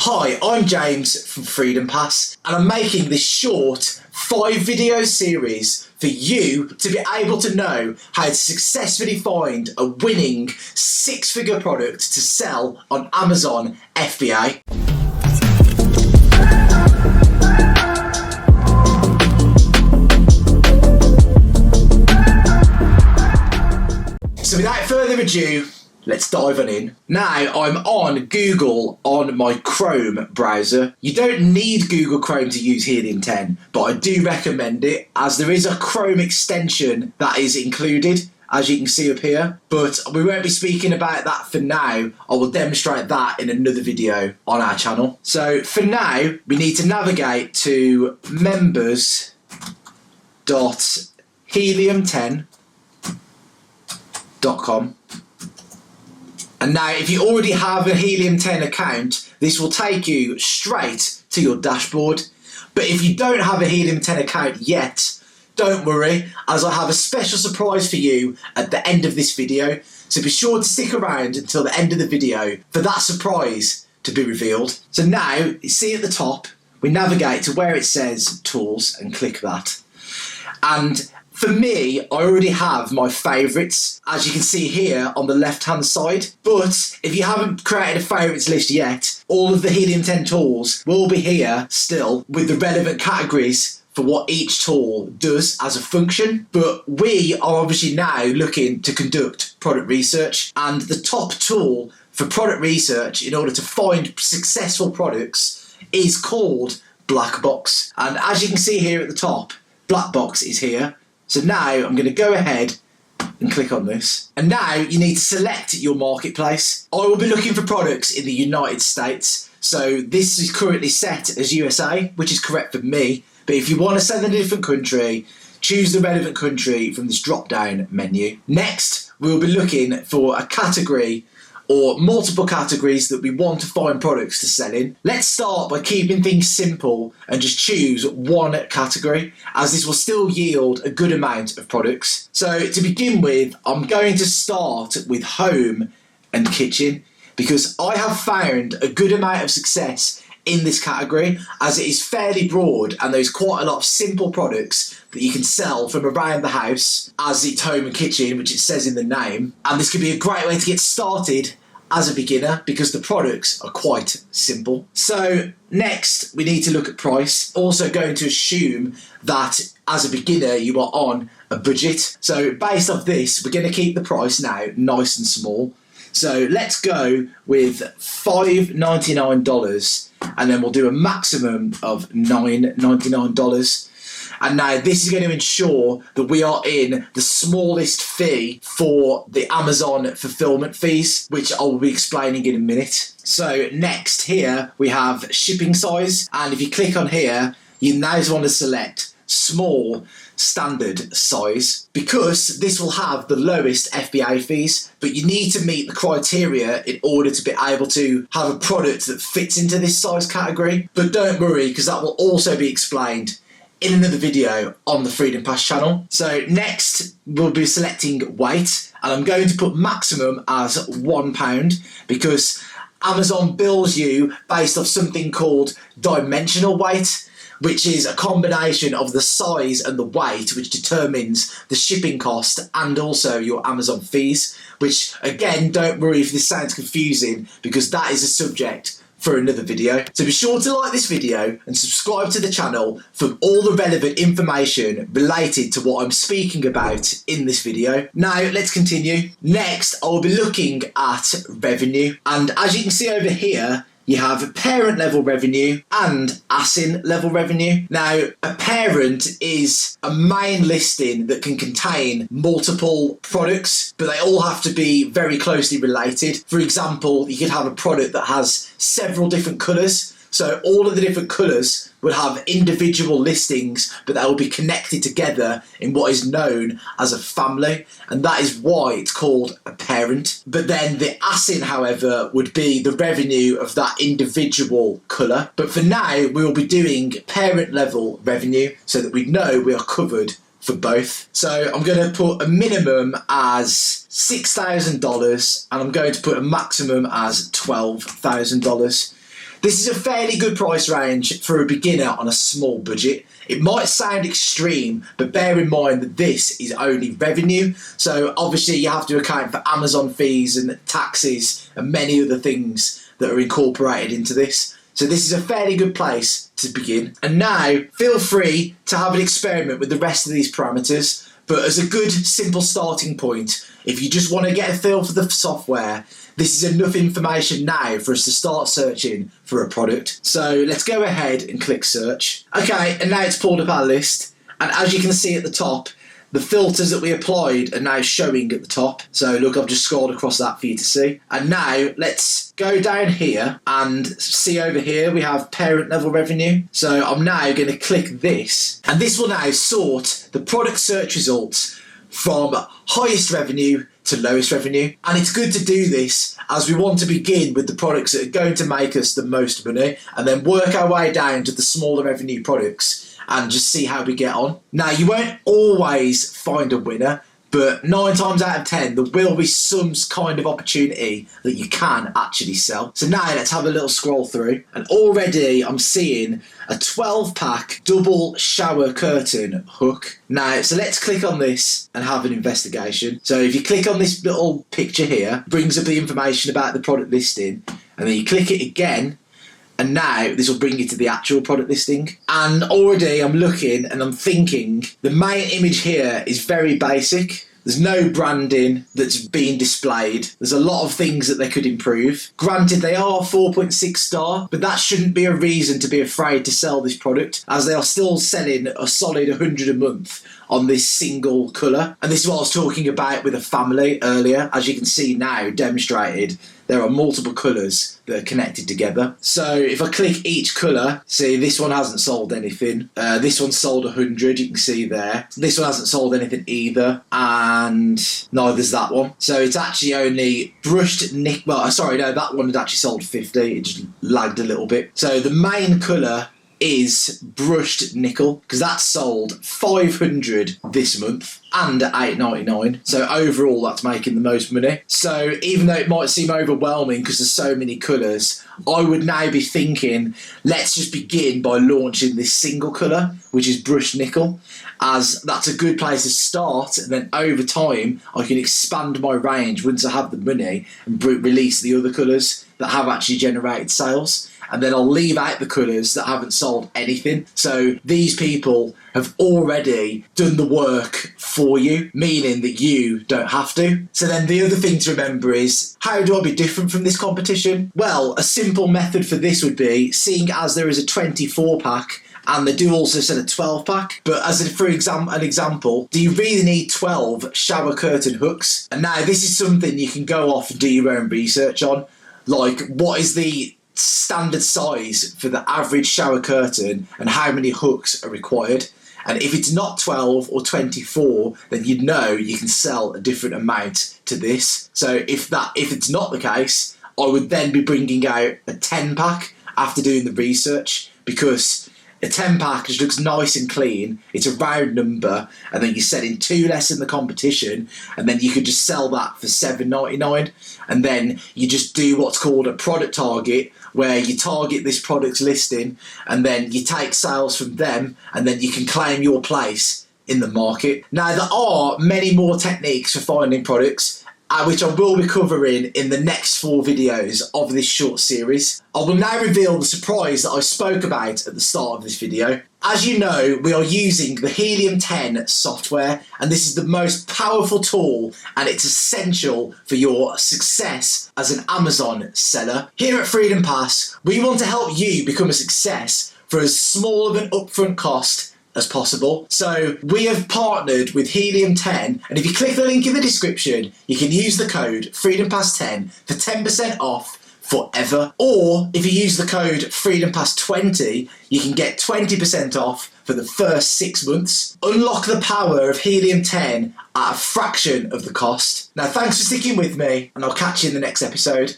Hi, I'm James from Freedom Pass, and I'm making this short 5-video series for you to be able to know how to successfully find a winning 6-figure product to sell on Amazon FBA. So without further ado, let's dive on in. Now, I'm on Google on my Chrome browser. You don't need Google Chrome to use Helium 10, but I do recommend it as there is a Chrome extension that is included, as you can see up here. But we won't be speaking about that for now. I will demonstrate that in another video on our channel. So for now, we need to navigate to members.helium10.com. And now, if you already have a Helium 10 account, this will take you straight to your dashboard. But if you don't have a Helium 10 account yet, don't worry, as I have a special surprise for you at the end of this video. So be sure to stick around until the end of the video for that surprise to be revealed. So now, you see at the top, we navigate to where it says Tools and click that. And for me, I already have my favourites, as you can see here on the left-hand side. But if you haven't created a favourites list yet, all of the Helium 10 tools will be here still with the relevant categories for what each tool does as a function. But we are obviously now looking to conduct product research, and the top tool for product research in order to find successful products is called Black Box. And as you can see here at the top, Black Box is here. So now I'm going to go ahead and click on this. And now you need to select your marketplace. I will be looking for products in the United States. So this is currently set as USA, which is correct for me. But if you want to send in a different country, choose the relevant country from this drop-down menu. Next, we'll be looking for a category or multiple categories that we want to find products to sell in. Let's start by keeping things simple and just choose one category, as this will still yield a good amount of products. So to begin with, I'm going to start with home and kitchen, because I have found a good amount of success in this category, as it is fairly broad and there's quite a lot of simple products that you can sell from around the house, as it's home and kitchen, which it says in the name. And this could be a great way to get started as a beginner because the products are quite simple. So next we need to look at price. Also going to assume that as a beginner you are on a budget. So based off this, we're going to keep the price now nice and small. So let's go with $5.99, and then we'll do a maximum of $9.99. And now this is going to ensure that we are in the smallest fee for the Amazon fulfillment fees, which I will be explaining in a minute. So next here we have shipping size, and if you click on here, you now want to select small standard size, because this will have the lowest FBA fees, but you need to meet the criteria in order to be able to have a product that fits into this size category. But don't worry, because that will also be explained in another video on the Freedom Pass channel. So next we'll be selecting weight, and I'm going to put maximum as £1, because Amazon bills you based off something called dimensional weight, which is a combination of the size and the weight, which determines the shipping cost and also your Amazon fees, which again, don't worry if this sounds confusing, because that is a subject for another video. So be sure to like this video and subscribe to the channel for all the relevant information related to what I'm speaking about in this video. Now let's continue. Next, I'll be looking at revenue, and as you can see over here, you have parent level revenue and ASIN level revenue. Now, a parent is a main listing that can contain multiple products, but they all have to be very closely related. For example, you could have a product that has several different colours. So all of the different colours will have individual listings, but they will be connected together in what is known as a family, and that is why it's called a parent. But then the ASIN, however, would be the revenue of that individual colour. But for now, we will be doing parent level revenue so that we know we are covered for both. So I'm going to put a minimum as $6,000 and I'm going to put a maximum as $12,000. This is a fairly good price range for a beginner on a small budget. It might sound extreme, but bear in mind that this is only revenue. So obviously you have to account for Amazon fees and taxes and many other things that are incorporated into this. So this is a fairly good place to begin. And now feel free to have an experiment with the rest of these parameters. But as a good, simple starting point, if you just want to get a feel for the software, this is enough information now for us to start searching for a product. So let's go ahead and click search. Okay, and now it's pulled up our list. And as you can see at the top, the filters that we applied are now showing at the top. So look, I've just scrolled across that for you to see. And now let's go down here and see over here we have parent level revenue. So I'm now going to click this, and this will now sort the product search results from highest revenue to lowest revenue. And it's good to do this as we want to begin with the products that are going to make us the most money and then work our way down to the smaller revenue products and just see how we get on. Now, you won't always find a winner, but 9 times out of 10, there will be some kind of opportunity that you can actually sell. So now let's have a little scroll through. And already I'm seeing a 12-pack double shower curtain hook. Now, so let's click on this and have an investigation. So if you click on this little picture here, it brings up the information about the product listing, and then you click it again, and now this will bring you to the actual product listing. And already I'm looking and I'm thinking the main image here is very basic. There's no branding that's being displayed. There's a lot of things that they could improve. Granted, they are 4.6 star, but that shouldn't be a reason to be afraid to sell this product, as they are still selling a solid 100 a month on this single colour. And this is what I was talking about with a family earlier. As you can see now, demonstrated, there are multiple colours that are connected together. So if I click each colour, see this one hasn't sold anything. This one sold 100, you can see there. This one hasn't sold anything either, and neither's that one. So it's actually only brushed nickel. Well, sorry, no, that one had actually sold 50. It just lagged a little bit. So the main colour is brushed nickel, because that's sold 500 this month and at $8.99. So overall that's making the most money. So even though it might seem overwhelming because there's so many colours, I would now be thinking let's just begin by launching this single colour, which is brushed nickel, as that's a good place to start, and then over time I can expand my range once I have the money and release the other colours that have actually generated sales. And then I'll leave out the colours that haven't sold anything. So these people have already done the work for you, meaning that you don't have to. So then the other thing to remember is, how do I be different from this competition? Well, a simple method for this would be, seeing as there is a 24-pack, and they do also sell a 12-pack. But as an example, do you really need 12 shower curtain hooks? And now this is something you can go off and do your own research on. Like, what is the standard size for the average shower curtain and how many hooks are required? And if it's not 12 or 24, then you'd know you can sell a different amount to this. So if it's not the case, I would then be bringing out a 10-pack after doing the research, because a 10-pack just looks nice and clean. It's a round number, and then you're selling 2 less in the competition, and then you could just sell that for $7.99. And then you just do what's called a product target, where you target this product's listing, and then you take sales from them, and then you can claim your place in the market. Now, there are many more techniques for finding products, which I will be covering in the next 4 videos of this short series. I will now reveal the surprise that I spoke about at the start of this video. As you know, we are using the Helium 10 software, and this is the most powerful tool, and it's essential for your success as an Amazon seller. Here at Freedom Pass, we want to help you become a success for as small of an upfront cost as possible. So we have partnered with Helium 10, and if you click the link in the description, you can use the code FreedomPass10 for 10% off forever. Or if you use the code FreedomPass20, you can get 20% off for the first 6 months. Unlock the power of Helium 10 at a fraction of the cost. Now, thanks for sticking with me, and I'll catch you in the next episode.